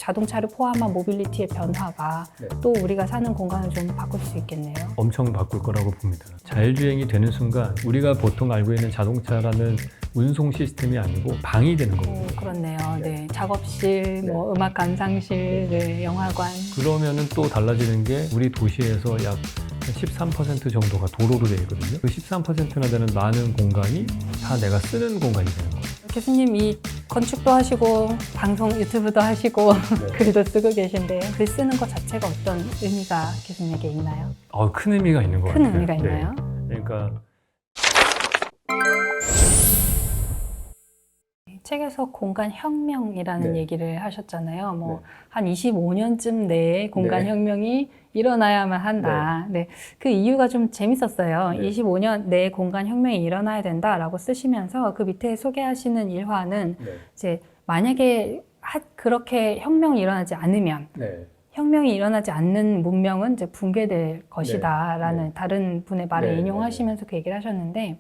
자동차를 포함한 모빌리티의 변화가 네. 또 우리가 사는 공간을 좀 바꿀 수 있겠네요. 엄청 바꿀 거라고 봅니다. 자율주행이 되는 순간 우리가 보통 알고 있는 자동차라는 운송 시스템이 아니고 방이 되는 거거든요. 그렇네요. 네. 작업실, 뭐 음악 감상실, 네, 영화관. 그러면은 또 달라지는 게 우리 도시에서 약 13% 정도가 도로로 되어 있거든요. 그 13%나 되는 많은 공간이 다 내가 쓰는 공간이 되는 거예요. 교수님 이 건축도 하시고 방송 유튜브도 하시고 글도 쓰고 계신데요. 글 쓰는 것 자체가 어떤 의미가 교수님에게 있나요? 큰 의미가 있는 것 큰 같아요. 의미가 있나요? 그러니까 책에서 공간 혁명이라는 네. 얘기를 하셨잖아요. 뭐 네. 한 25년쯤 내에 공간 네. 혁명이 일어나야만 한다. 네. 그 이유가 좀 재밌었어요. 네. 25년 내에 공간 혁명이 일어나야 된다라고 쓰시면서 그 밑에 소개하시는 일화는 네. 이제 만약에 그렇게 혁명이 일어나지 않으면 네. 혁명이 일어나지 않는 문명은 이제 붕괴될 것이다라는 네. 다른 분의 말을 네. 인용하시면서 그 얘기를 하셨는데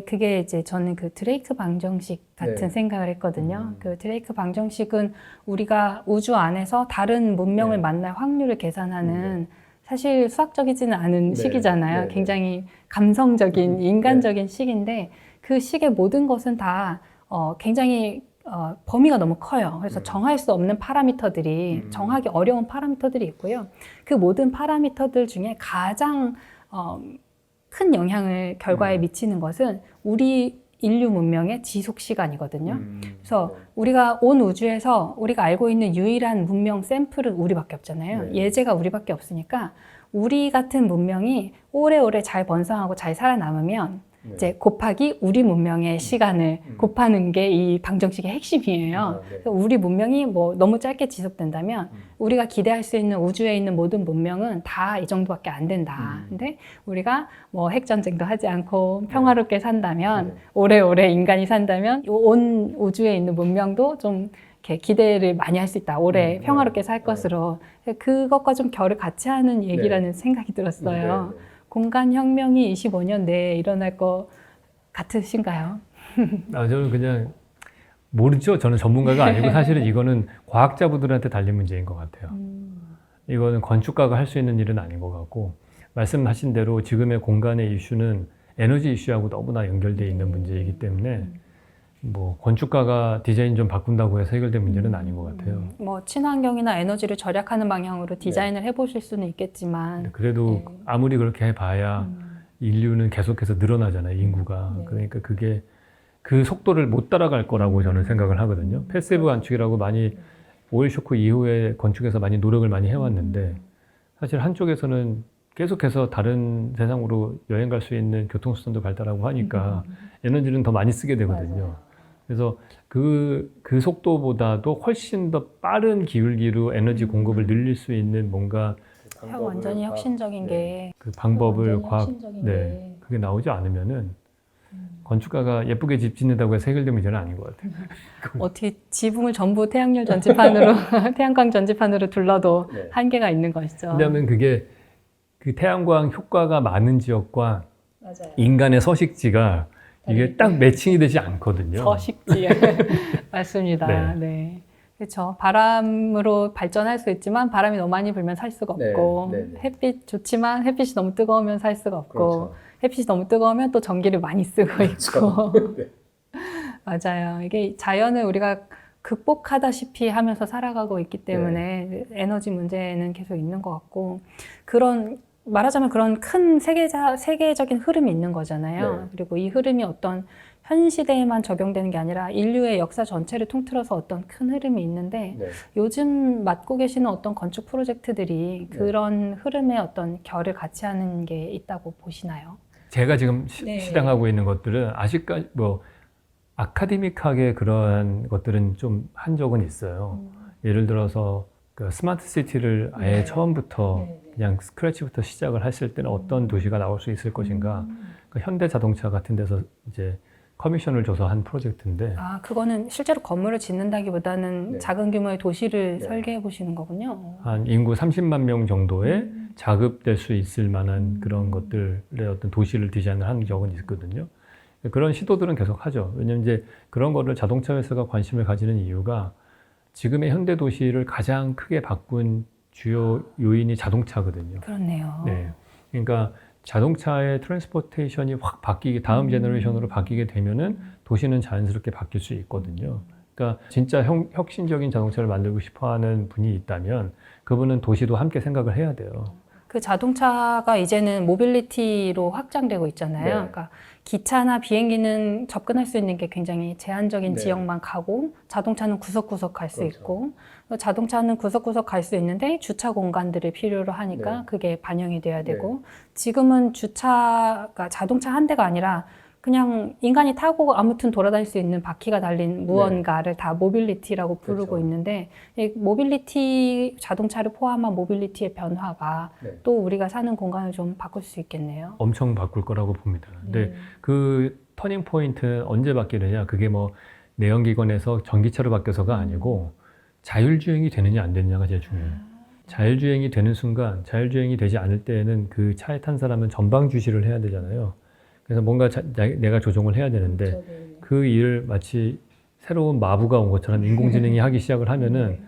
그게 이제 저는 그 드레이크 방정식 같은 네. 생각을 했거든요. 그 드레이크 방정식은 우리가 우주 안에서 다른 문명을 네. 만날 확률을 계산하는 사실 수학적이지는 않은 네. 식이잖아요. 네. 굉장히 감성적인, 인간적인 식인데 그 식의 모든 것은 다 굉장히 범위가 너무 커요. 그래서 정할 수 없는 파라미터들이, 정하기 어려운 파라미터들이 있고요. 그 모든 파라미터들 중에 가장 큰 영향을 결과에 미치는 것은 우리 인류 문명의 지속 시간이거든요. 그래서 우리가 온 우주에서 우리가 알고 있는 유일한 문명 샘플은 우리밖에 없잖아요. 네. 예제가 우리밖에 없으니까 우리 같은 문명이 오래오래 잘 번성하고 잘 살아남으면 네. 이제 곱하기 우리 문명의 시간을 곱하는 게 이 방정식의 핵심이에요. 네. 그래서 우리 문명이 뭐 너무 짧게 지속된다면 우리가 기대할 수 있는 우주에 있는 모든 문명은 다 이 정도밖에 안 된다. 근데 우리가 뭐 핵전쟁도 하지 않고 평화롭게 산다면 네. 오래오래 인간이 산다면 온 우주에 있는 문명도 좀 이렇게 기대를 많이 할 수 있다. 오래 평화롭게 살 것으로. 그것과 좀 결을 같이 하는 얘기라는 생각이 들었어요. 네. 공간 혁명이 25년 내에 일어날 것 같으신가요? 저는 그냥 모르죠. 저는 전문가가 아니고 사실은 이거는 과학자분들한테 달린 문제인 것 같아요. 이거는 건축가가 할 수 있는 일은 아닌 것 같고 말씀하신 대로 지금의 공간의 이슈는 에너지 이슈하고 너무나 연결되어 있는 문제이기 때문에 뭐 건축가가 디자인 좀 바꾼다고 해서 해결된 문제는 아닌 것 같아요. 뭐 친환경이나 에너지를 절약하는 방향으로 디자인을 해보실 수는 있겠지만 그래도 아무리 그렇게 해봐야 인류는 계속해서 늘어나잖아요, 인구가. 그러니까 그게 그 속도를 못 따라갈 거라고 저는 생각을 하거든요. 패시브 건축이라고 많이 오일 쇼크 이후에 건축에서 많이 노력을 많이 해왔는데 사실 한쪽에서는 계속해서 다른 세상으로 여행 갈 수 있는 교통수단도 발달하고 하니까 에너지는 더 많이 쓰게 되거든요. 그래서 그 속도보다도 훨씬 더 빠른 기울기로 에너지 공급을 늘릴 수 있는 뭔가 완전히 혁신적인 게 그 방법을 완전히 과학, 혁신적인 게. 그게 나오지 않으면은 건축가가 예쁘게 집 짓는다고 해서 해결된 문제는 아닌 것 같아요. 어떻게 지붕을 전부 태양열 전지판으로 태양광 전지판으로 둘러도 네. 한계가 있는 것이죠. 왜냐하면 그게 그 태양광 효과가 많은 지역과 맞아요. 인간의 서식지가 이게 딱 매칭이 되지 않거든요. 서식지 맞습니다. 네. 그렇죠. 바람으로 발전할 수 있지만 바람이 너무 많이 불면 살 수가 없고 네, 네, 네. 햇빛 좋지만 햇빛이 너무 뜨거우면 살 수가 없고 그렇죠. 햇빛이 너무 뜨거우면 또 전기를 많이 쓰고 있고 네. 맞아요. 이게 자연을 우리가 극복하다시피 하면서 살아가고 있기 때문에 에너지 문제는 계속 있는 것 같고 말하자면 그런 큰 세계적인 흐름이 있는 거잖아요. 네. 그리고 이 흐름이 어떤 현 시대에만 적용되는 게 아니라 인류의 역사 전체를 통틀어서 어떤 큰 흐름이 있는데 네. 요즘 맡고 계시는 어떤 건축 프로젝트들이 그런 흐름에 어떤 결을 같이 하는 게 있다고 보시나요? 제가 지금 시행하고 있는 것들은 아직까지 뭐 아카데믹하게 그러한 것들은 좀 한 적은 있어요. 예를 들어서 그 스마트 시티를 아예 처음부터 그냥 스크래치부터 시작을 했을 때는 어떤 도시가 나올 수 있을 것인가. 그 현대 자동차 같은 데서 이제 커미션을 줘서 한 프로젝트인데 그거는 실제로 건물을 짓는다기보다는 작은 규모의 도시를 설계해 보시는 거군요. 한 인구 30만 명 정도의 자급될 수 있을 만한 그런 것들의 어떤 도시를 디자인을 한 적은 있거든요. 그런 시도들은 계속 하죠. 왜냐면 이제 그런 거를 자동차 회사가 관심을 가지는 이유가 지금의 현대 도시를 가장 크게 바꾼 주요 요인이 자동차거든요. 그렇네요. 네. 그러니까 자동차의 트랜스포테이션이 확 바뀌게 다음 제너레이션으로 바뀌게 되면은 도시는 자연스럽게 바뀔 수 있거든요. 그러니까 진짜 혁신적인 자동차를 만들고 싶어하는 분이 있다면 그분은 도시도 함께 생각을 해야 돼요. 그 자동차가 이제는 모빌리티로 확장되고 있잖아요. 네. 그러니까 기차나 비행기는 접근할 수 있는 게 굉장히 제한적인 네. 지역만 가고 자동차는 구석구석 갈 수 그렇죠. 있고 자동차는 구석구석 갈 수 있는데 주차 공간들을 필요로 하니까 네. 그게 반영이 돼야 되고 지금은 주차가 자동차 한 대가 아니라 그냥 인간이 타고 아무튼 돌아다닐 수 있는 바퀴가 달린 무언가를 다 모빌리티라고 부르고 그렇죠. 있는데 이 모빌리티 자동차를 포함한 모빌리티의 변화가 네. 또 우리가 사는 공간을 좀 바꿀 수 있겠네요. 엄청 바꿀 거라고 봅니다. 근데 그 터닝 포인트는 언제 바뀌느냐? 그게 뭐 내연기관에서 전기차로 바뀌어서가 아니고 자율주행이 되느냐 안 되느냐가 제일 중요해요. 자율주행이 되는 순간, 자율주행이 되지 않을 때에는 그 차에 탄 사람은 전방 주시를 해야 되잖아요. 그래서 뭔가 내가 조종을 해야 되는데 그 일을 마치 새로운 마부가 온 것처럼 인공지능이 하기 시작을 하면은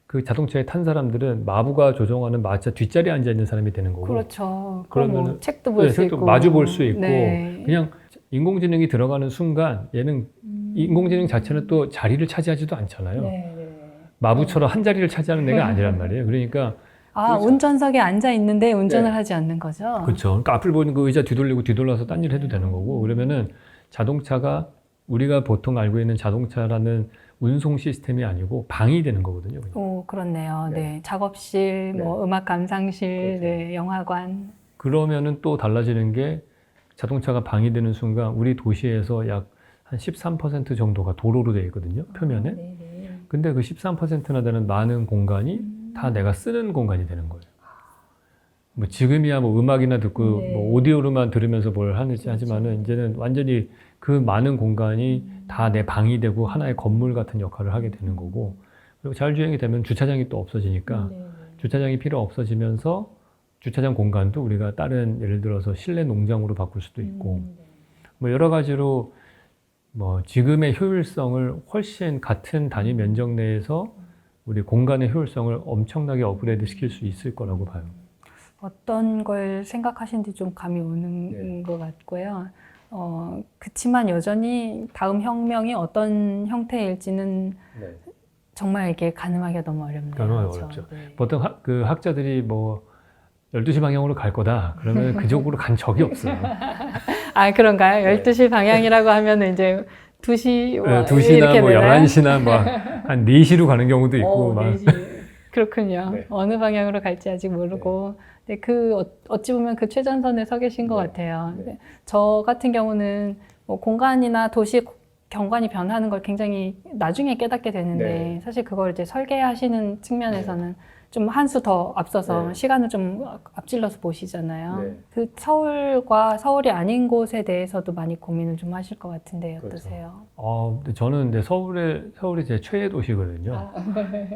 그 자동차에 탄 사람들은 마부가 조종하는 마차 뒷자리에 앉아 있는 사람이 되는 거고 그렇죠. 그럼 뭐 그러면은 책도 볼 수 책도 있고 마주 볼 수 있고 네. 그냥 인공지능이 들어가는 순간 얘는 인공지능 자체는 또 자리를 차지하지도 않잖아요. 마부처럼 한 자리를 차지하는 애가 아니란 말이에요. 그러니까 운전석에 앉아 있는데 운전을 네. 하지 않는 거죠. 그렇죠. 그러니까 앞을 보는 그 의자 뒤돌리고 뒤돌아서 딴 일 해도 되는 거고 그러면은 자동차가 우리가 보통 알고 있는 자동차라는 운송 시스템이 아니고 방이 되는 거거든요. 그냥. 오, 그렇네요. 네. 네. 작업실, 네. 뭐 음악 감상실, 그렇죠. 네, 영화관. 그러면은 또 달라지는 게 자동차가 방이 되는 순간 우리 도시에서 약 한 13% 정도가 도로로 되어 있거든요. 표면에. 근데 그 13%나 되는 많은 공간이 다 내가 쓰는 공간이 되는 거예요. 뭐 지금이야 뭐 음악이나 듣고 뭐 오디오로만 들으면서 뭘 하는지 하지만은 이제는 완전히 그 많은 공간이 다 내 방이 되고 하나의 건물 같은 역할을 하게 되는 거고 그리고 자율주행이 되면 주차장이 또 없어지니까 주차장이 필요 없어지면서 주차장 공간도 우리가 다른 예를 들어서 실내 농장으로 바꿀 수도 있고 뭐 여러 가지로 뭐 지금의 효율성을 훨씬 같은 단위 면적 내에서 우리 공간의 효율성을 엄청나게 업그레이드 시킬 수 있을 거라고 봐요. 어떤 걸 생각하시는지 좀 감이 오는 네. 것 같고요. 그치만 여전히 다음 혁명이 어떤 형태일지는 정말 이게 가늠하기가 너무 어렵네요. 가늠하기 그렇죠? 어렵죠. 네. 보통 그 학자들이 뭐 12시 방향으로 갈 거다. 그러면 그쪽으로 간 적이 없어요. 아, 그런가요? 12시 방향이라고 하면 이제 2시, 네, 2시나 이렇게 뭐 되나요? 11시나 뭐 한 4시로 가는 경우도 있고 막 4시. 그렇군요. 네. 어느 방향으로 갈지 아직 모르고. 근데 어찌 보면 그 최전선에 서 계신 것 같아요. 근데 저 같은 경우는 뭐 공간이나 도시 경관이 변하는 걸 굉장히 나중에 깨닫게 되는데 사실 그걸 이제 설계하시는 측면에서는 좀 한 수 더 앞서서 시간을 좀 앞질러서 보시잖아요. 그 서울과 서울이 아닌 곳에 대해서도 많이 고민을 좀 하실 것 같은데 어떠세요? 근데 저는 근데 서울이 제 최애 도시거든요.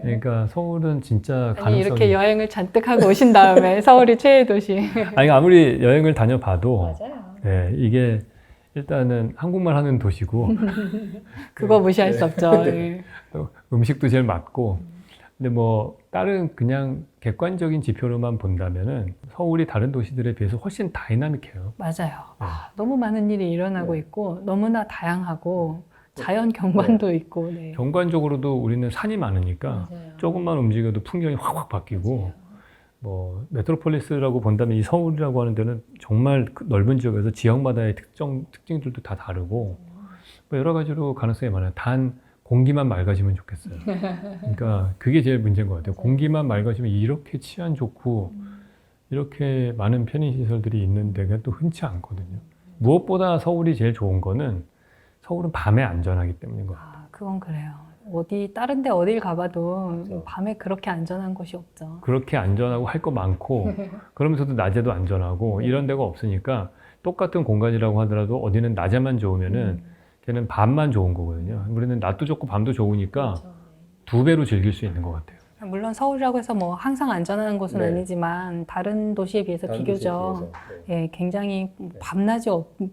그러니까 서울은 진짜 아니, 가능성이 이렇게 여행을 잔뜩 하고 오신 다음에 서울이 최애 도시. 아니 아무리 여행을 다녀봐도 맞아요. 네, 이게 일단은 한국말 하는 도시고 그거 무시할 수 없죠. 예. 음식도 제일 맛고 근데 뭐 다른 그냥 객관적인 지표로만 본다면은 서울이 다른 도시들에 비해서 훨씬 다이나믹해요. 맞아요. 너무 많은 일이 일어나고 있고 너무나 다양하고 자연 경관도 있고. 네. 경관적으로도 우리는 산이 많으니까 맞아요. 조금만 움직여도 풍경이 확확 바뀌고 뭐 메트로폴리스라고 본다면 이 서울이라고 하는 데는 정말 넓은 지역에서 지역마다의 특징들도 다 다르고 뭐 여러 가지로 가능성이 많아요. 단 공기만 맑아지면 좋겠어요. 그러니까 그게 제일 문제인 것 같아요. 공기만 맑아지면 이렇게 치안 좋고 이렇게 많은 편의시설들이 있는 데가 또 흔치 않거든요. 무엇보다 서울이 제일 좋은 거는 서울은 밤에 안전하기 때문인 것 같아요. 그건 그래요. 다른 데 어딜 가봐도 밤에 그렇게 안전한 곳이 없죠. 그렇게 안전하고 할 거 많고 그러면서도 낮에도 안전하고 이런 데가 없으니까 똑같은 공간이라고 하더라도 어디는 낮에만 좋으면은 걔는 밤만 좋은 거거든요. 우리는 낮도 좋고 밤도 좋으니까 두 배로 즐길 수 있는 것 같아요. 물론 서울이라고 해서 뭐 항상 안전한 곳은 네. 아니지만 다른 도시에 비해서 다른 비교적 도시에 비해서. 네. 예, 굉장히 밤낮이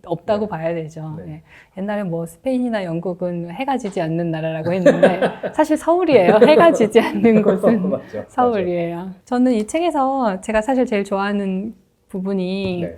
없다고 네. 봐야 되죠. 네. 예. 옛날에 뭐 스페인이나 영국은 해가 지지 않는 나라라고 했는데 사실 서울이에요. 해가 지지 않는 곳은 맞죠. 서울이에요. 저는 이 책에서 제가 사실 제일 좋아하는 부분이 네.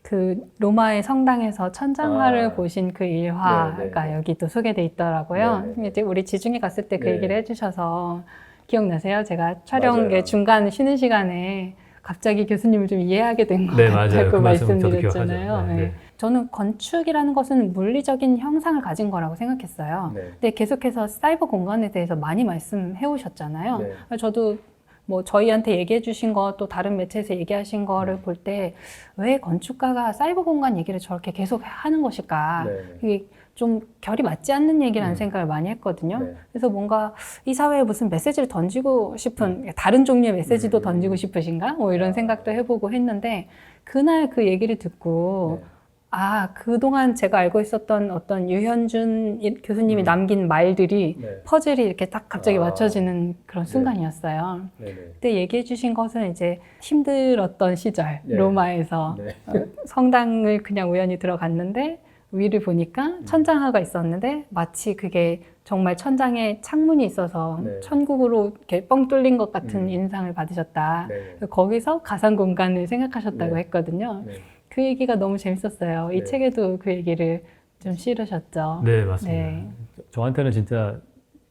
그 로마의 성당에서 천장화를 아. 보신 그 일화가 네, 네. 여기 또 소개돼 있더라고요. 네, 네. 이제 우리 지중해 갔을 때 그 네. 얘기를 해주셔서 기억나세요? 제가 촬영 맞아요. 중간 쉬는 시간에 갑자기 교수님을 좀 이해하게 된 것 네, 맞아요. 같다고 그 말씀 저도 말씀드렸잖아요. 기억하죠. 네, 네. 네. 저는 건축이라는 것은 물리적인 형상을 가진 거라고 생각했어요. 네. 근데 계속해서 사이버 공간에 대해서 많이 말씀해 오셨잖아요. 네. 저도 뭐 저희한테 얘기해 주신 거 또 다른 매체에서 얘기하신 거를 볼 때 왜 건축가가 사이버 공간 얘기를 저렇게 계속 하는 것일까? 네. 이게 좀 결이 맞지 않는 얘기라는 생각을 많이 했거든요. 네. 그래서 뭔가 이 사회에 무슨 메시지를 던지고 싶은 다른 종류의 메시지도 던지고 싶으신가? 뭐 이런 생각도 해보고 했는데 그날 그 얘기를 듣고 네. 아, 그동안 제가 알고 있었던 어떤 유현준 교수님이 음. 남긴 말들이 네. 퍼즐이 이렇게 딱 갑자기 아. 맞춰지는 그런 네. 순간이었어요. 네. 네. 그때 얘기해 주신 것은 이제 힘들었던 시절, 네. 로마에서 네. 성당을 그냥 우연히 들어갔는데 위를 보니까 천장화가 있었는데 마치 그게 정말 천장에 창문이 있어서 네. 천국으로 이렇게 뻥 뚫린 것 같은 음. 인상을 받으셨다. 네. 거기서 가상 공간을 생각하셨다고 네. 했거든요. 네. 그 얘기가 너무 재밌었어요. 이 네. 책에도 그 얘기를 좀 실으셨죠. 네, 맞습니다. 네. 저한테는 진짜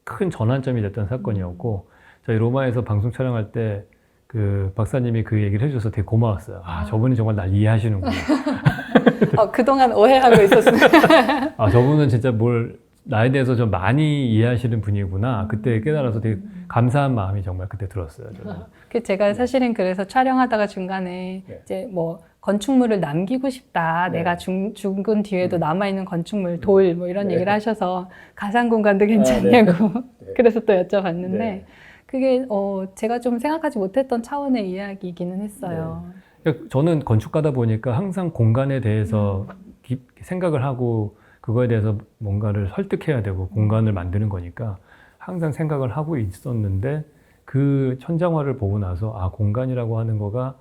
큰 전환점이 됐던 사건이었고 저희 로마에서 방송 촬영할 때 그 박사님이 그 얘기를 해줘서 되게 고마웠어요. 아, 저분이 정말 날 이해하시는구나. 그동안 오해하고 있었어요. 아, 저분은 진짜 뭘 나에 대해서 좀 많이 이해하시는 분이구나. 그때 깨달아서 되게 감사한 마음이 정말 그때 들었어요. 저는. 그 제가 사실은 그래서 촬영하다가 중간에 네. 이제 뭐 건축물을 남기고 싶다. 네. 내가 죽은 뒤에도 남아있는 건축물, 돌, 뭐 이런 네. 얘기를 하셔서 가상 공간도 괜찮냐고. 네. 그래서 또 여쭤봤는데 네. 그게 제가 좀 생각하지 못했던 차원의 이야기이기는 했어요. 그러니까 저는 건축가다 보니까 항상 공간에 대해서 깊게 생각을 하고 그거에 대해서 뭔가를 설득해야 되고 공간을 만드는 거니까 항상 생각을 하고 있었는데 그 천장화를 보고 나서 아, 공간이라고 하는 거가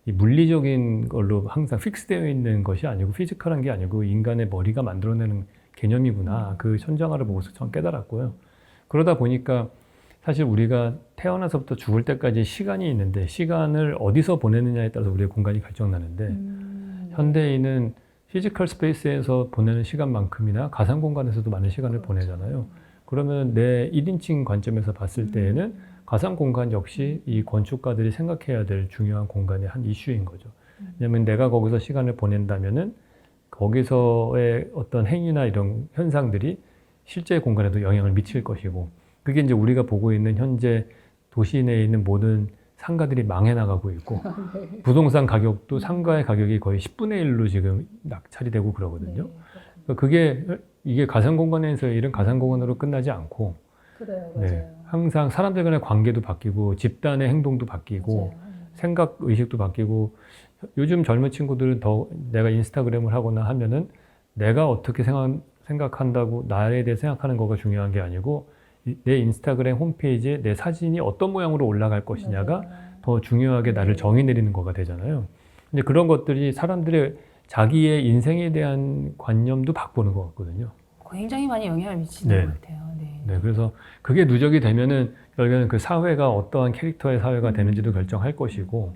이 물리적인 걸로 항상 픽스되어 있는 것이 아니고 피지컬한 게 아니고 인간의 머리가 만들어내는 개념이구나. 그 천장화를 보고서 전 깨달았고요. 그러다 보니까 사실 우리가 태어나서부터 죽을 때까지 시간이 있는데 시간을 어디서 보내느냐에 따라서 우리의 공간이 결정나는데 현대인은 피지컬 스페이스에서 보내는 시간만큼이나 가상 공간에서도 많은 시간을 보내잖아요. 그러면 내 1인칭 관점에서 봤을 때에는 가상 공간 역시 이 건축가들이 생각해야 될 중요한 공간의 한 이슈인 거죠. 왜냐하면 내가 거기서 시간을 보낸다면은 거기서의 어떤 행위나 이런 현상들이 실제 공간에도 영향을 미칠 것이고 그게 이제 우리가 보고 있는 현재 도시 내에 있는 모든 상가들이 망해 나가고 있고 부동산 가격도 상가의 가격이 거의 10분의 1로 지금 낙찰이 되고 그러거든요. 그게 이게 가상 공간에서 이런 가상 공간으로 끝나지 않고 그래요, 네, 항상 사람들 간의 관계도 바뀌고 집단의 행동도 바뀌고 생각 의식도 바뀌고 요즘 젊은 친구들은 더 내가 인스타그램을 하거나 하면은 내가 어떻게 생각한다고 나에 대해 생각하는 거가 중요한 게 아니고 내 인스타그램 홈페이지에 내 사진이 어떤 모양으로 올라갈 것이냐가 더 중요하게 나를 정의 내리는 거가 되잖아요. 근데 그런 것들이 사람들의 자기의 인생에 대한 관념도 바꾸는 것 같거든요. 굉장히 많이 영향을 미치는 네. 것 같아요. 네. 네, 그래서 그게 누적이 되면은 결국에는 그 사회가 어떠한 캐릭터의 사회가 되는지도 결정할 것이고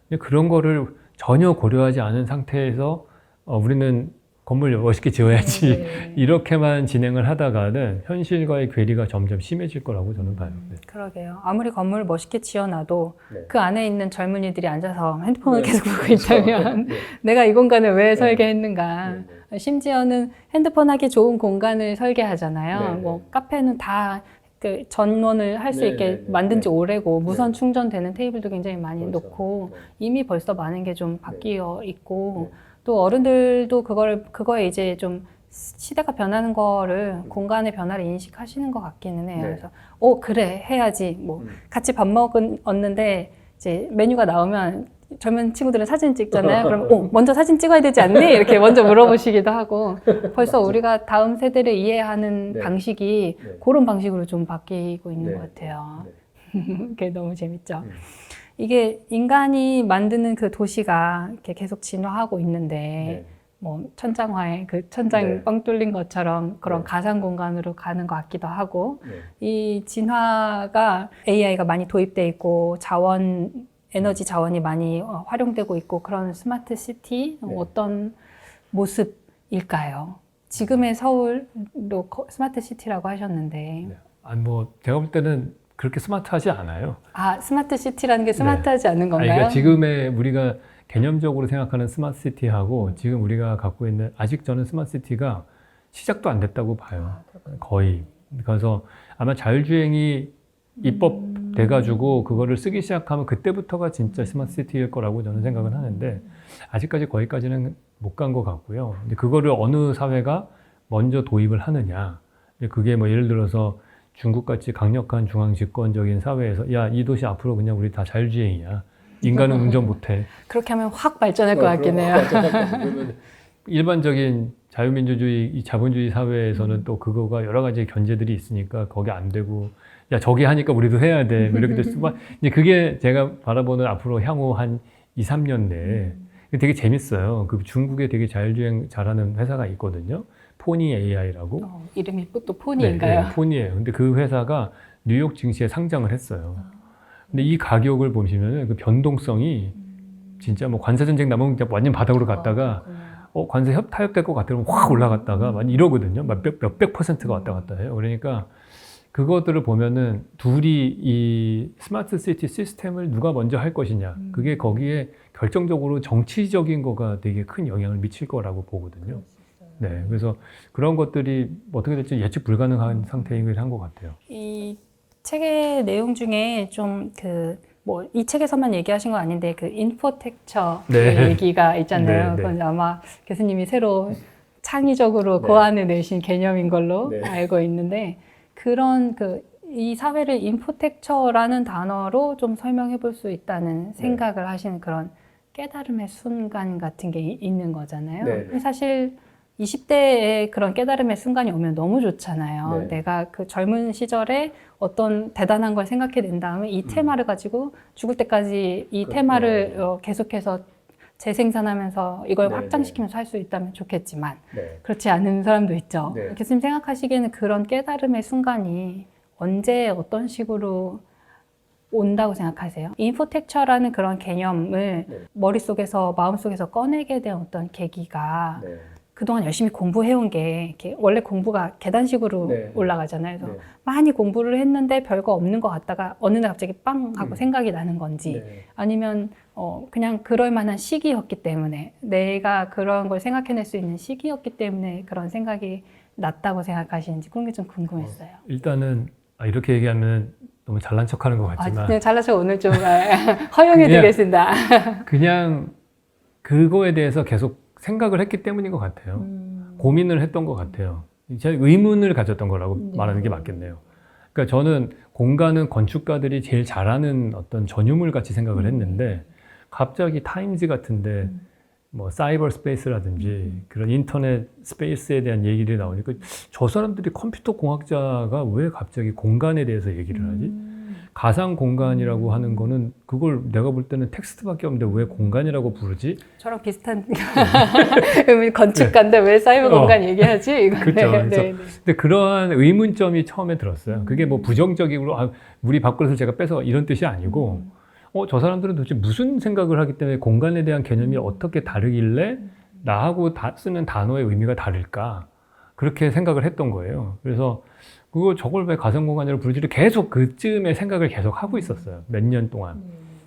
근데 그런 거를 전혀 고려하지 않은 상태에서 우리는 건물 멋있게 지어야지 네. 이렇게만 진행을 하다가는 현실과의 괴리가 점점 심해질 거라고 저는 봐요. 네. 그러게요. 아무리 건물을 멋있게 지어놔도 네. 그 안에 있는 젊은이들이 앉아서 핸드폰을 네. 계속 보고 있다면 네. 내가 이 공간을 왜 네. 설계했는가. 네. 심지어는 핸드폰 하기 좋은 공간을 설계하잖아요. 네. 뭐 카페는 다 그 전원을 할 수 네. 있게 네. 만든 지 네. 오래고 무선 네. 충전되는 테이블도 굉장히 많이 그렇죠. 놓고 네. 이미 벌써 많은 게 좀 바뀌어 있고 네. 또 어른들도 그거에 이제 좀 시대가 변하는 거를 공간의 변화를 인식하시는 것 같기는 해요. 네. 그래서 그래 해야지. 뭐 같이 밥 먹었는데 이제 메뉴가 나오면 젊은 친구들은 사진 찍잖아요. 그럼 먼저 사진 찍어야 되지 않니? 이렇게 먼저 물어보시기도 하고 벌써 우리가 다음 세대를 이해하는 네. 방식이 네. 그런 방식으로 좀 바뀌고 있는 네. 것 같아요. 네. 그게 너무 재밌죠. 이게 인간이 만드는 그 도시가 이렇게 계속 진화하고 있는데 뭐 천장화에 그 천장 뻥 뚫린 것처럼 그런 가상 공간으로 가는 것 같기도 하고 이 진화가 AI가 많이 도입돼 있고 에너지 자원이 많이 활용되고 있고 그런 스마트 시티 어떤 모습일까요? 지금의 서울도 스마트 시티라고 하셨는데 아니 뭐 제가 볼 때는 그렇게 스마트하지 않아요. 아, 스마트 시티라는 게 스마트하지 않은 건가요? 그러니까 지금의 우리가 개념적으로 생각하는 스마트 시티하고 지금 우리가 갖고 있는 아직 저는 스마트 시티가 시작도 안 됐다고 봐요. 거의. 그래서 아마 자율주행이 입법돼가지고 그거를 쓰기 시작하면 그때부터가 진짜 스마트 시티일 거라고 저는 생각을 하는데 아직까지 거기까지는 못 간 것 같고요. 근데 그거를 어느 사회가 먼저 도입을 하느냐. 그게 뭐 예를 들어서 중국같이 강력한 중앙집권적인 사회에서 야, 이 도시 앞으로 그냥 우리 다 자율주행이야. 인간은 운전 못해. 그렇게 하면 확 발전할 것 같긴 해요. 일반적인 자유민주주의, 이 자본주의 사회에서는 또 그거가 여러 가지 견제들이 있으니까 거기 안 되고 야, 저기 하니까 우리도 해야 돼. 이렇게 될 수만. 이제 그게 제가 바라보는 앞으로 향후 한 2, 3년 내에 되게 재밌어요. 그 중국에 되게 자율주행 잘하는 회사가 있거든요. 포니 AI라고. 이름이 또 포니인가요? 네, 포니예요. 근데 그 회사가 뉴욕 증시에 상장을 했어요. 근데 이 가격을 보시면은 그 변동성이 진짜 뭐 관세 전쟁 나면 완전 바닥으로 갔다가 관세 타협될 것 같으면 확 올라갔다가 막 이러거든요. 몇백 %가 왔다 갔다 해요. 그러니까 그것들을 보면은 둘이 이 스마트 시티 시스템을 누가 먼저 할 것이냐. 그게 거기에 결정적으로 정치적인 거가 되게 큰 영향을 미칠 거라고 보거든요. 네, 그래서 그런 것들이 어떻게 될지 예측 불가능한 상태이긴 한 것 같아요. 이 책의 내용 중에 좀 뭐 이 책에서만 얘기하신 건 아닌데 그 인포텍처 얘기가 있잖아요. 그건 아마 교수님이 새로 창의적으로 고안해 내신 개념인 걸로 알고 있는데 그런 이 사회를 인포텍처라는 단어로 좀 설명해 볼 수 있다는 생각을 하시는 그런 깨달음의 순간 같은 게 있는 거잖아요. 사실 20대에 그런 깨달음의 순간이 오면 너무 좋잖아요. 내가 그 젊은 시절에 어떤 대단한 걸 생각해낸 다음에 이 테마를 가지고 죽을 때까지 이 테마를 계속해서 재생산하면서 이걸 확장시키면서 할 수 있다면 좋겠지만 그렇지 않은 사람도 있죠. 교수님 생각하시기에는 그런 깨달음의 순간이 언제 어떤 식으로 온다고 생각하세요? 인포텍처라는 그런 개념을 머릿속에서 마음속에서 꺼내게 된 어떤 계기가 그동안 열심히 공부해온 게 이렇게 원래 공부가 계단식으로 올라가잖아요. 그래서 많이 공부를 했는데 별거 없는 것 같다가 어느 날 갑자기 빵 하고 생각이 나는 건지 아니면 그냥 그럴 만한 시기였기 때문에 내가 그런 걸 생각해낼 수 있는 시기였기 때문에 그런 생각이 났다고 생각하시는지 그런 게 좀 궁금했어요. 일단은 이렇게 얘기하면 너무 잘난 척하는 것 같지만 네, 잘난 척 오늘 좀 허용해 드리겠습니다. 그냥 그거에 대해서 계속 생각을 했기 때문인 것 같아요. 고민을 했던 것 같아요. 제가 의문을 가졌던 거라고 말하는 게 맞겠네요. 그러니까 저는 공간은 건축가들이 제일 잘하는 어떤 전유물 같이 생각을 했는데 갑자기 타임즈 같은데 뭐 사이버 스페이스라든지 그런 인터넷 스페이스에 대한 얘기들이 나오니까 저 사람들이 컴퓨터 공학자가 왜 갑자기 공간에 대해서 얘기를 하지? 가상 공간이라고 하는 거는 그걸 내가 볼 때는 텍스트밖에 없는데 왜 공간이라고 부르지? 저랑 비슷한 건축가인데 왜 사이버 공간 얘기하지? 그렇죠. 근데 그러한 의문점이 처음에 들었어요. 그게 뭐 부정적으로 우리 밥그릇을 제가 뺏어 이런 뜻이 아니고 저 사람들은 도대체 무슨 생각을 하기 때문에 공간에 대한 개념이 어떻게 다르길래 나하고 쓰는 단어의 의미가 다를까? 그렇게 생각을 했던 거예요. 그래서 저걸 왜 가상공간이라고 부르지를 계속 그쯤에 생각을 계속 하고 있었어요. 몇 년 동안.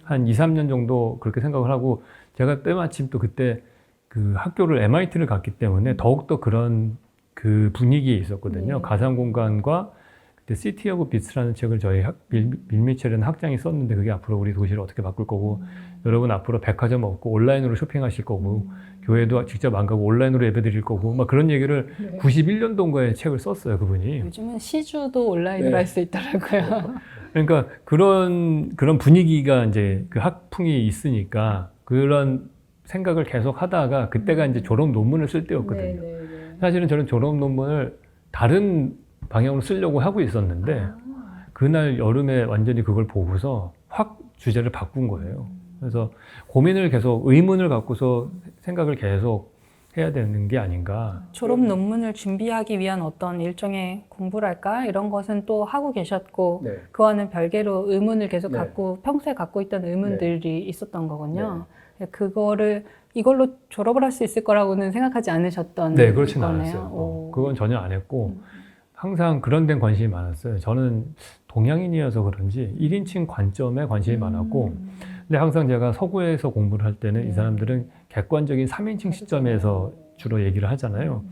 한 2, 3년 정도 그렇게 생각을 하고 제가 때마침 또 그때 그 학교를 MIT를 갔기 때문에 더욱더 그런 그 분위기에 있었거든요. 가상공간과 그때 시티 오브 비츠라는 책을 저희 빌 미첼이라는 학장이 썼는데 그게 앞으로 우리 도시를 어떻게 바꿀 거고 여러분 앞으로 백화점 없고 온라인으로 쇼핑하실 거고 교회도 직접 안 가고 온라인으로 예배드릴 거고 막 그런 얘기를 91년도인가에 책을 썼어요, 그분이. 요즘은 시주도 온라인으로 할 수 있더라고요. 그러니까 그런 분위기가 이제 그 학풍이 있으니까 그런 생각을 계속 하다가 그때가 이제 졸업 논문을 쓸 때였거든요. 사실은 저는 졸업 논문을 다른 방향으로 쓰려고 하고 있었는데 그날 여름에 완전히 그걸 보고서 확 주제를 바꾼 거예요. 그래서 고민을 계속 의문을 갖고서 생각을 계속 해야 되는 게 아닌가. 졸업 논문을 준비하기 위한 어떤 일종의 공부랄까 이런 것은 또 하고 계셨고 네. 그와는 별개로 의문을 계속 네. 갖고 평소에 갖고 있던 의문들이 있었던 거군요. 그거를 이걸로 졸업을 할 수 있을 거라고는 생각하지 않으셨던 네, 그렇진 거네요. 않았어요. 오. 그건 전혀 안 했고 항상 그런 데는 관심이 많았어요. 저는 동양인이어서 그런지 1인칭 관점에 관심이 많았고 근데 항상 제가 서구에서 공부를 할 때는 이 사람들은 객관적인 3인칭 시점에서 주로 얘기를 하잖아요.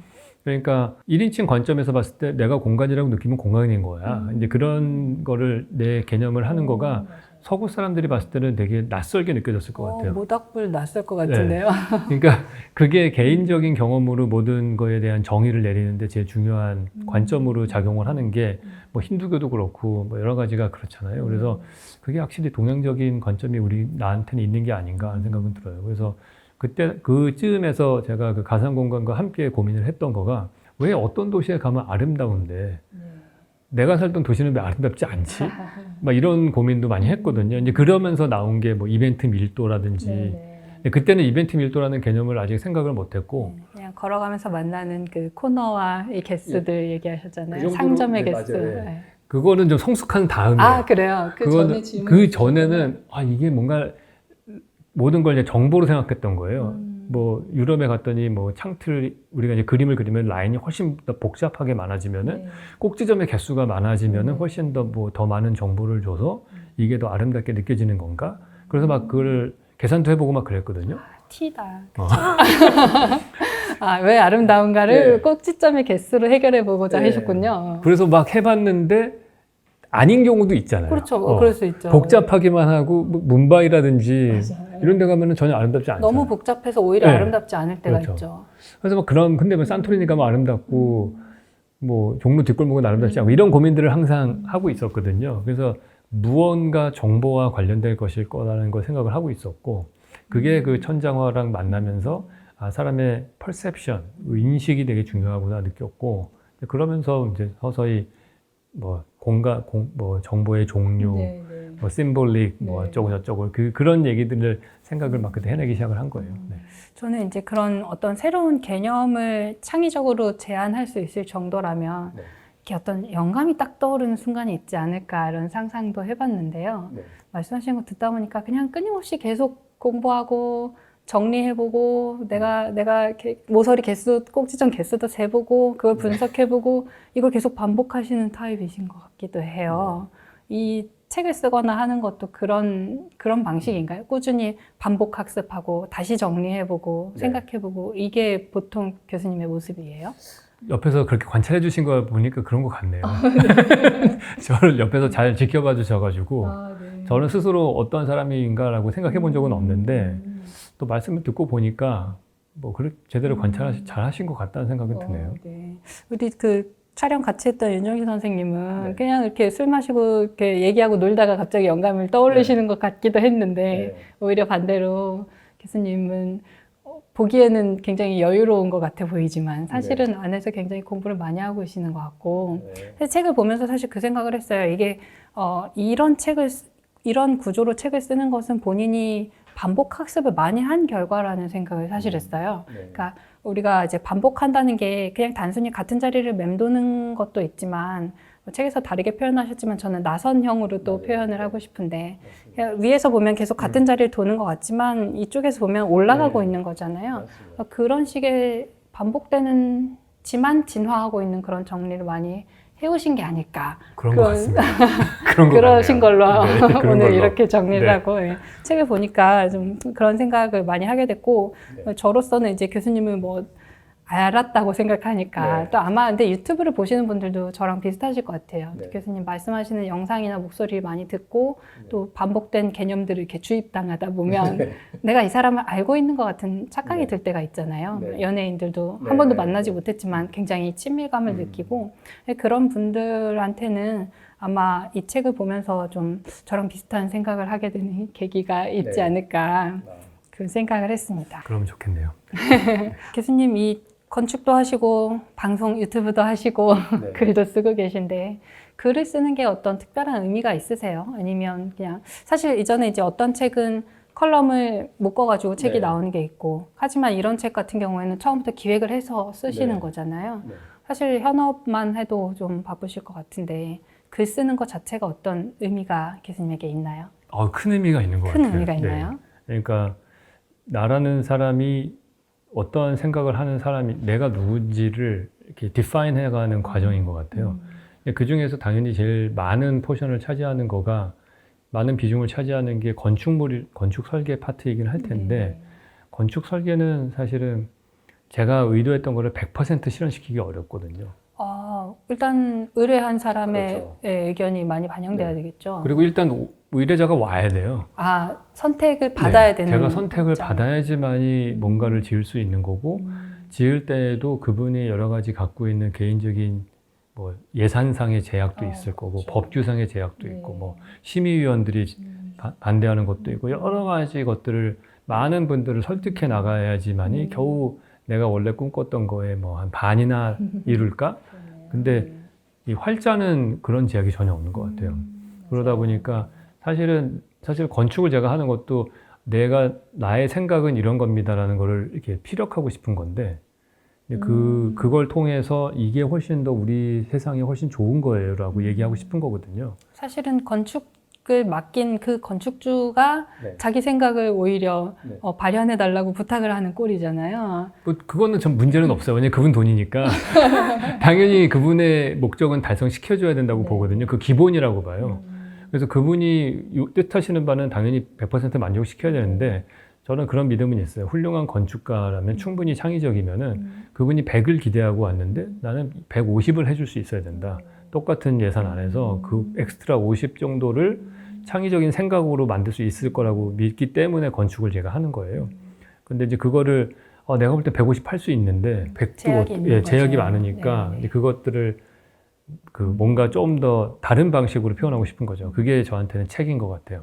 그러니까 1인칭 관점에서 봤을 때 내가 공간이라고 느끼면 공간인 거야. 이제 그런 거를 내 개념을 하는 거가 서구 사람들이 봤을 때는 되게 낯설게 느껴졌을 것 같아요. 모닥불 낯설 것 같은데요. 그러니까 그게 개인적인 경험으로 모든 거에 대한 정의를 내리는데 제일 중요한 관점으로 작용을 하는 게 뭐 힌두교도 그렇고 뭐 여러 가지가 그렇잖아요. 그래서 그게 확실히 동양적인 관점이 나한테는 있는 게 아닌가 하는 생각은 들어요. 그래서 그때 그쯤에서 제가 그 가상공간과 함께 고민을 했던 거가 왜 어떤 도시에 가면 아름다운데 내가 살던 도시는 왜 아름답지 않지? 막 이런 고민도 많이 했거든요. 이제 그러면서 나온 게 뭐 이벤트 밀도라든지. 근데 그때는 이벤트 밀도라는 개념을 아직 생각을 못했고. 그냥 걸어가면서 만나는 그 코너와 이 개수들 얘기하셨잖아요. 그 정도로, 상점의 네, 개수. 맞아요. 네. 그거는 좀 성숙한 다음에. 아, 그래요? 그 전에는 이게 뭔가 모든 걸 이제 정보로 생각했던 거예요. 뭐 유럽에 갔더니 뭐 창틀 우리가 이제 그림을 그리면 라인이 훨씬 더 복잡하게 많아지면은 꼭지점의 개수가 많아지면은 훨씬 더 많은 정보를 줘서 이게 더 아름답게 느껴지는 건가? 그래서 막 그걸 계산도 해보고 막 그랬거든요. 티다. 왜 아름다운가를 네. 꼭지점의 개수로 해결해 보고자 하셨군요. 그래서 막 해봤는데 아닌 경우도 있잖아요. 그렇죠. 그럴 수 있죠. 복잡하기만 하고 뭐 뭄바이라든지 이런 데 가면은 전혀 아름답지 않잖아요. 너무 복잡해서 오히려 네. 아름답지 않을 때가 그렇죠. 있죠. 그래서 뭐 근데 뭐 산토리니 가면 아름답고 뭐 종로 뒷골목은 아름답지 않고 이런 고민들을 항상 하고 있었거든요. 그래서 무언가 정보와 관련될 것일 거라는 걸 생각을 하고 있었고 그게 그 천장화랑 만나면서 사람의 퍼셉션, 인식이 되게 중요하구나 느꼈고 그러면서 이제 서서히 뭐 뭐 정보의 종류, 뭐 심볼릭, 뭐 어쩌고 저쩌고 그런 얘기들을 생각을 막 그때 해내기 시작을 한 거예요. 네. 저는 이제 그런 어떤 새로운 개념을 창의적으로 제안할 수 있을 정도라면 이렇게 어떤 영감이 딱 떠오르는 순간이 있지 않을까 이런 상상도 해봤는데요. 말씀하시는 거 듣다 보니까 그냥 끊임없이 계속 공부하고 정리해보고 내가 이렇게 모서리 개수, 꼭지점 개수도 재보고 그걸 분석해보고 이걸 계속 반복하시는 타입이신 것 같기도 해요. 이 책을 쓰거나 하는 것도 그런 방식인가요? 꾸준히 반복 학습하고 다시 정리해보고 생각해보고 이게 보통 교수님의 모습이에요? 옆에서 그렇게 관찰해 주신 거 보니까 그런 것 같네요. 저를 옆에서 잘 지켜봐 주셔가지고 저는 스스로 어떤 사람인가라고 생각해 본 적은 없는데 또 말씀을 듣고 보니까 뭐 제대로 관찰 잘 하신 것 같다는 생각은 드네요. 네. 우리 그 촬영 같이 했던 윤정희 선생님은 그냥 이렇게 술 마시고 이렇게 얘기하고 놀다가 갑자기 영감을 떠올리시는 것 같기도 했는데 오히려 반대로 교수님은 보기에는 굉장히 여유로운 것 같아 보이지만 사실은 안에서 굉장히 공부를 많이 하고 계시는 것 같고 책을 보면서 사실 그 생각을 했어요. 이게 이런 구조로 책을 쓰는 것은 본인이 반복 학습을 많이 한 결과라는 생각을 사실 했어요. 그러니까 우리가 이제 반복한다는 게 그냥 단순히 같은 자리를 맴도는 것도 있지만 책에서 다르게 표현하셨지만 저는 나선형으로 또 표현을 하고 싶은데 위에서 보면 계속 같은 자리를 도는 것 같지만 이쪽에서 보면 올라가고 있는 거잖아요. 그런 식의 반복되는 지만 진화하고 있는 그런 정리를 많이 해오신 게 아닐까. 그런 것 같습니다. 그런 것 그러신 걸로 오늘 걸로. 이렇게 정리를 하고 책을 보니까 좀 그런 생각을 많이 하게 됐고 저로서는 이제 교수님을 뭐 알았다고 생각하니까 또 아마 근데 유튜브를 보시는 분들도 저랑 비슷하실 것 같아요. 교수님 말씀하시는 영상이나 목소리를 많이 듣고 또 반복된 개념들을 이렇게 주입당하다 보면 내가 이 사람을 알고 있는 것 같은 착각이 들 때가 있잖아요. 연예인들도 한 번도 만나지 못했지만 굉장히 친밀감을 느끼고 그런 분들한테는 아마 이 책을 보면서 좀 저랑 비슷한 생각을 하게 되는 계기가 있지 않을까 그런 생각을 했습니다. 그러면 좋겠네요. 교수님 이 건축도 하시고 방송 유튜브도 하시고 네. 글도 쓰고 계신데 글을 쓰는 게 어떤 특별한 의미가 있으세요? 아니면 그냥 사실 이전에 이제 어떤 책은 컬럼을 묶어가지고 책이 네. 나오는 게 있고 하지만 이런 책 같은 경우에는 처음부터 기획을 해서 쓰시는 네. 거잖아요. 네. 사실 현업만 해도 좀 바쁘실 것 같은데 글 쓰는 것 자체가 어떤 의미가 교수님에게 있나요? 큰 의미가 있는 것 큰 같아요. 의미가 네. 있나요? 그러니까 나라는 사람이 어떠한 생각을 하는 사람이 내가 누군지를 이렇게 디파인 해가는 과정인 것 같아요. 그 중에서 당연히 제일 많은 포션을 차지하는 거가 많은 비중을 차지하는 게 건축 설계 파트이긴 할 텐데 건축 설계는 사실은 제가 의도했던 거를 100% 실현시키기 어렵거든요. 일단 의뢰한 사람의 그렇죠. 의견이 많이 반영돼야 네. 되겠죠. 그리고 일단 의뢰자가 와야 돼요. 선택을 받아야 네, 되는 제가 선택을 입장. 받아야지만이 뭔가를 지을 수 있는 거고 지을 때에도 그분이 여러 가지 갖고 있는 개인적인 뭐 예산상의 제약도 있을 거고 그렇죠. 법규상의 제약도 네. 있고 뭐 심의위원들이 반대하는 것도 있고 여러 가지 것들을 많은 분들을 설득해 나가야지만이 겨우 내가 원래 꿈꿨던 거에 뭐 한 반이나 이룰까? 근데 이 활자는 그런 제약이 전혀 없는 것 같아요. 그러다 보니까 사실 건축을 제가 하는 것도 나의 생각은 이런 겁니다라는 거를 이렇게 피력하고 싶은 건데 그걸 통해서 이게 훨씬 더 우리 세상에 훨씬 좋은 거예요라고 얘기하고 싶은 거거든요. 사실은 건축을 맡긴 그 건축주가 네. 자기 생각을 오히려 네. 발현해 달라고 부탁을 하는 꼴이잖아요. 뭐 그거는 전 문제는 없어요. 왜냐면 그분 돈이니까 당연히 그분의 목적은 달성시켜줘야 된다고 네. 보거든요. 그 기본이라고 봐요. 그래서 그분이 뜻하시는 바는 당연히 100% 만족시켜야 되는데 저는 그런 믿음은 있어요. 훌륭한 건축가라면 충분히 창의적이면은 그분이 100을 기대하고 왔는데 나는 150을 해줄 수 있어야 된다. 똑같은 예산 안에서 그 엑스트라 50 정도를 창의적인 생각으로 만들 수 있을 거라고 믿기 때문에 건축을 제가 하는 거예요. 근데 이제 그거를 내가 볼 때 150 할 수 있는데 100도 제약이 있는 제약이 거죠. 많으니까 네. 이제 그것들을 뭔가 좀 더 다른 방식으로 표현하고 싶은 거죠. 그게 저한테는 책인 것 같아요.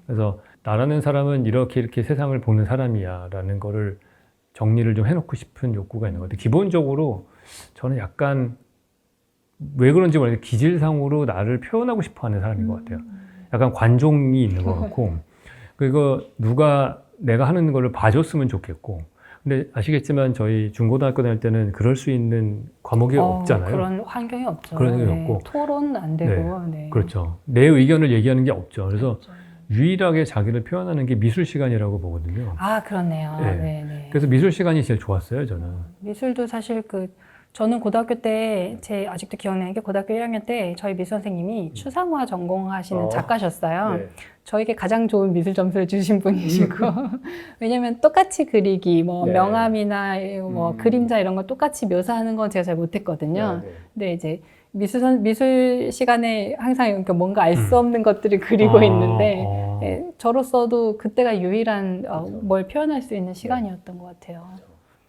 그래서 나라는 사람은 이렇게 세상을 보는 사람이야라는 거를 정리를 좀 해놓고 싶은 욕구가 있는 것 같아요. 기본적으로 저는 약간 왜 그런지 모르겠는데 기질상으로 나를 표현하고 싶어하는 사람인 것 같아요. 약간 관종이 있는 것 같고 그리고 누가 내가 하는 거를 봐줬으면 좋겠고 근데 아시겠지만 저희 중고등학교 다닐 때는 그럴 수 있는 과목이 없잖아요. 그런 환경이 없죠. 그런 게 없고. 토론 안 되고. 네. 그렇죠. 내 의견을 얘기하는 게 없죠. 그래서 그렇죠. 유일하게 자기를 표현하는 게 미술 시간이라고 보거든요. 그렇네요. 네. 네. 그래서 미술 시간이 제일 좋았어요, 저는. 미술도 사실 저는 고등학교 때 아직도 기억나는 게 고등학교 1학년 때 저희 미술 선생님이 추상화 전공하시는 작가셨어요. 네. 저에게 가장 좋은 미술 점수를 주신 분이시고 왜냐면 똑같이 그리기, 네. 명암이나 그림자 이런 걸 똑같이 묘사하는 건 제가 잘 못했거든요. 근데 이제 미술 시간에 항상 이렇게 뭔가 알 수 없는 것들을 그리고 있는데 저로서도 그때가 유일한 뭘 표현할 수 있는 시간이었던 것 같아요.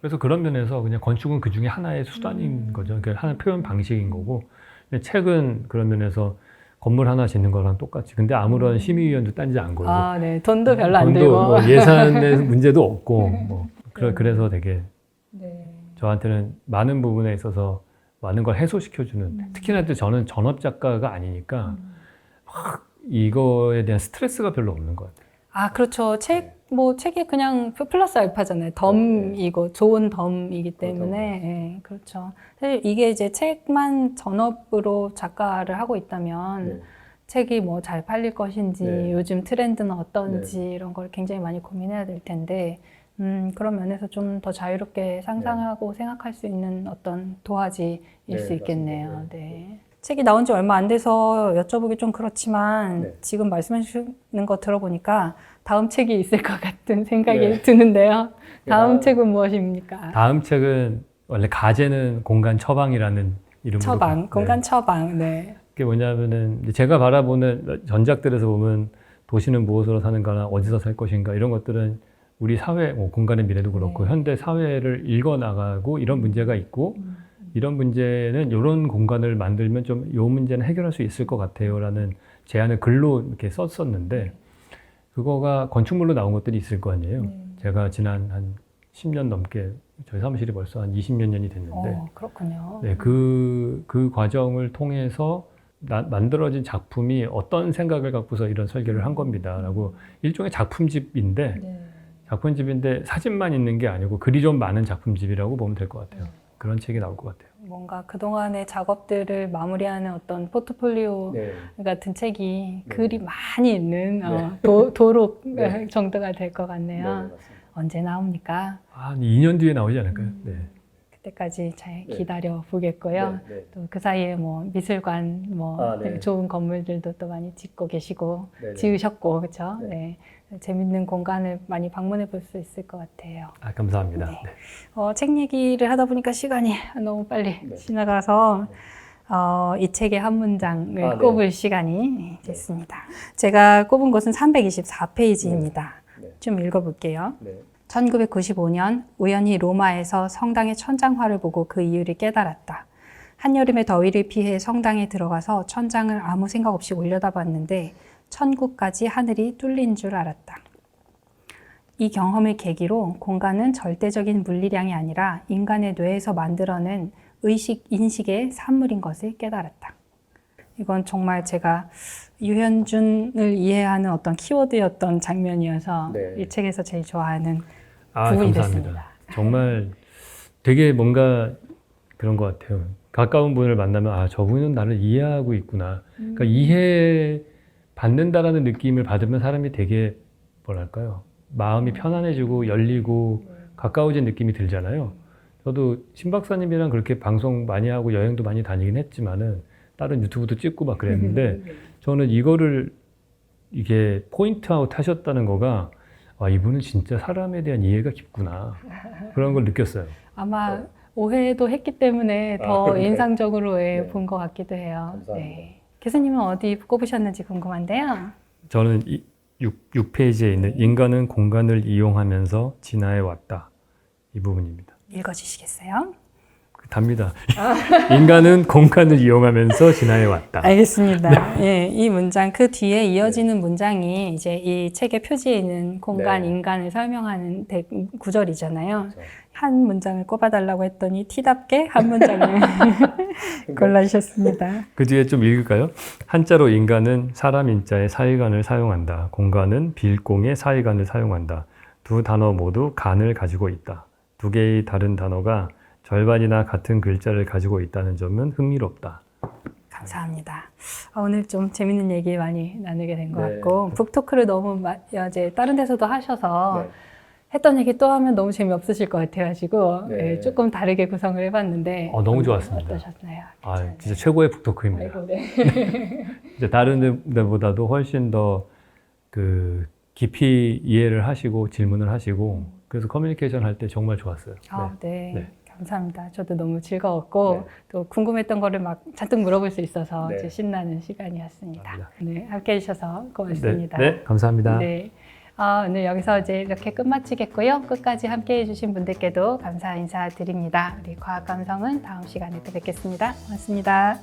그래서 그런 면에서 그냥 건축은 그 중에 하나의 수단인 거죠. 그러니까 하나의 표현 방식인 거고 근데 책은 그런 면에서 건물 하나 짓는 거랑 똑같이. 근데 아무런 심의위원도 딴지 안 걸고. 네. 돈도 별로 안 돈도 들고. 뭐 예산에 문제도 없고. 그래서 되게 저한테는 많은 부분에 있어서 많은 걸 해소시켜주는. 특히나 또 저는 전업 작가가 아니니까 막 이거에 대한 스트레스가 별로 없는 것 같아요. 그렇죠. 책이 그냥 플러스 알파잖아요. 덤이고 좋은 덤이기 때문에. 그렇죠. 사실 이게 이제 책만 전업으로 작가를 하고 있다면 책이 뭐 잘 팔릴 것인지 요즘 트렌드는 어떤지 이런 걸 굉장히 많이 고민해야 될 텐데 그런 면에서 좀 더 자유롭게 상상하고 생각할 수 있는 어떤 도화지일 수 있겠네요. 네. 책이 나온 지 얼마 안 돼서 여쭤보기 좀 그렇지만 지금 말씀해 주시는 거 들어보니까 다음 책이 있을 것 같은 생각이 드는데요. 다음 책은 무엇입니까? 다음 책은 원래 가제는 공간 처방이라는 이름으로 공간 처방. 네. 그게 뭐냐면은 제가 바라보는 전작들에서 보면 도시는 무엇으로 사는가나 어디서 살 것인가 이런 것들은 우리 사회, 공간의 미래도 그렇고 현대 사회를 읽어나가고 이런 문제가 있고 이런 문제는 이런 공간을 만들면 좀 이 문제는 해결할 수 있을 것 같아요라는 제안을 글로 이렇게 썼었는데 그거가 건축물로 나온 것들이 있을 거 아니에요. 제가 지난 한 10년 넘게 저희 사무실이 벌써 한 20몇 년이 됐는데 그렇군요. 네, 그 과정을 통해서 만들어진 작품이 어떤 생각을 갖고서 이런 설계를 한 겁니다라고 일종의 작품집인데 네. 작품집인데 사진만 있는 게 아니고 글이 좀 많은 작품집이라고 보면 될 것 같아요. 그런 책이 나올 것 같아요. 뭔가 그동안의 작업들을 마무리하는 어떤 포트폴리오 네. 같은 책이 네. 글이 많이 있는 네. 도록 네. 정도가 될 것 같네요. 언제 나옵니까? 한 2년 뒤에 나오지 않을까요? 네. 그때까지 잘 네. 기다려 보겠고요. 네, 네. 또 그 사이에 뭐 미술관 뭐 네. 좋은 건물들도 또 많이 짓고 계시고 네, 네. 지으셨고 그렇죠. 네. 네. 재밌는 공간을 많이 방문해 볼 수 있을 것 같아요. 감사합니다. 네. 네. 책 얘기를 하다 보니까 시간이 너무 빨리 네. 지나가서 이 책의 한 문장을 네. 꼽을 시간이 됐습니다. 제가 꼽은 것은 324페이지입니다. 네. 좀 읽어볼게요. 네. 1995년 우연히 로마에서 성당의 천장화를 보고 그 이유를 깨달았다. 한여름의 더위를 피해 성당에 들어가서 천장을 아무 생각 없이 올려다봤는데 천국까지 하늘이 뚫린 줄 알았다. 이 경험을 계기로 공간은 절대적인 물리량이 아니라 인간의 뇌에서 만들어낸 의식, 인식의 산물인 것을 깨달았다. 이건 정말 제가 유현준을 이해하는 어떤 키워드였던 장면이어서 네. 이 책에서 제일 좋아하는 부분이 감사합니다. 됐습니다. 정말 되게 뭔가 그런 것 같아요. 가까운 분을 만나면 저분은 나를 이해하고 있구나. 그러니까 이해받는다라는 느낌을 받으면 사람이 되게 뭐랄까요. 마음이 편안해지고 열리고 가까워진 느낌이 들잖아요. 저도 신 박사님이랑 그렇게 방송 많이 하고 여행도 많이 다니긴 했지만은 다른 유튜브도 찍고 막 그랬는데 저는 이거를 이게 포인트 아웃 하셨다는 거가 이분은 진짜 사람에 대한 이해가 깊구나. 그런 걸 느꼈어요. 아마 오해도 했기 때문에 더 그런가요? 인상적으로 네. 본 것 같기도 해요. 감사합니다. 네. 교수님은 어디 꼽으셨는지 궁금한데요. 저는 6페이지에 있는 인간은 공간을 이용하면서 진화해 왔다. 이 부분입니다. 읽어주시겠어요? 답니다. 인간은 공간을 이용하면서 진화해 왔다. 알겠습니다. 예, 이 문장 그 뒤에 이어지는 문장이 이제 이 책의 표지에 있는 공간, 네. 인간을 설명하는 구절이잖아요. 그렇죠. 한 문장을 꼽아달라고 했더니 티답게 한 문장을 골라주셨습니다. 그 뒤에 좀 읽을까요? 한자로 인간은 사람 인자의 사이간을 사용한다. 공간은 빌공의 사이간을 사용한다. 두 단어 모두 간을 가지고 있다. 두 개의 다른 단어가 절반이나 같은 글자를 가지고 있다는 점은 흥미롭다. 감사합니다. 오늘 좀 재밌는 얘기 많이 나누게 된 것 네. 같고 북토크를 너무 이제 다른 데서도 하셔서 네. 했던 얘기 또 하면 너무 재미없으실 것 같아가지고 네. 예, 조금 다르게 구성을 해봤는데 너무 좋았습니다. 어떠셨나요? 진짜 최고의 북토크입니다. 아이고, 네. 이제 다른 데보다도 훨씬 더 그 깊이 이해를 하시고 질문을 하시고 그래서 커뮤니케이션 할 때 정말 좋았어요. 네. 네. 감사합니다. 저도 너무 즐거웠고 네. 또 궁금했던 거를 막 잔뜩 물어볼 수 있어서 네. 이제 신나는 시간이었습니다. 감사합니다. 네, 함께 해주셔서 고맙습니다. 네, 감사합니다. 네. 오늘 여기서 이제 이렇게 끝마치겠고요. 끝까지 함께 해주신 분들께도 감사 인사드립니다. 우리 과학감성은 다음 시간에 또 뵙겠습니다. 고맙습니다.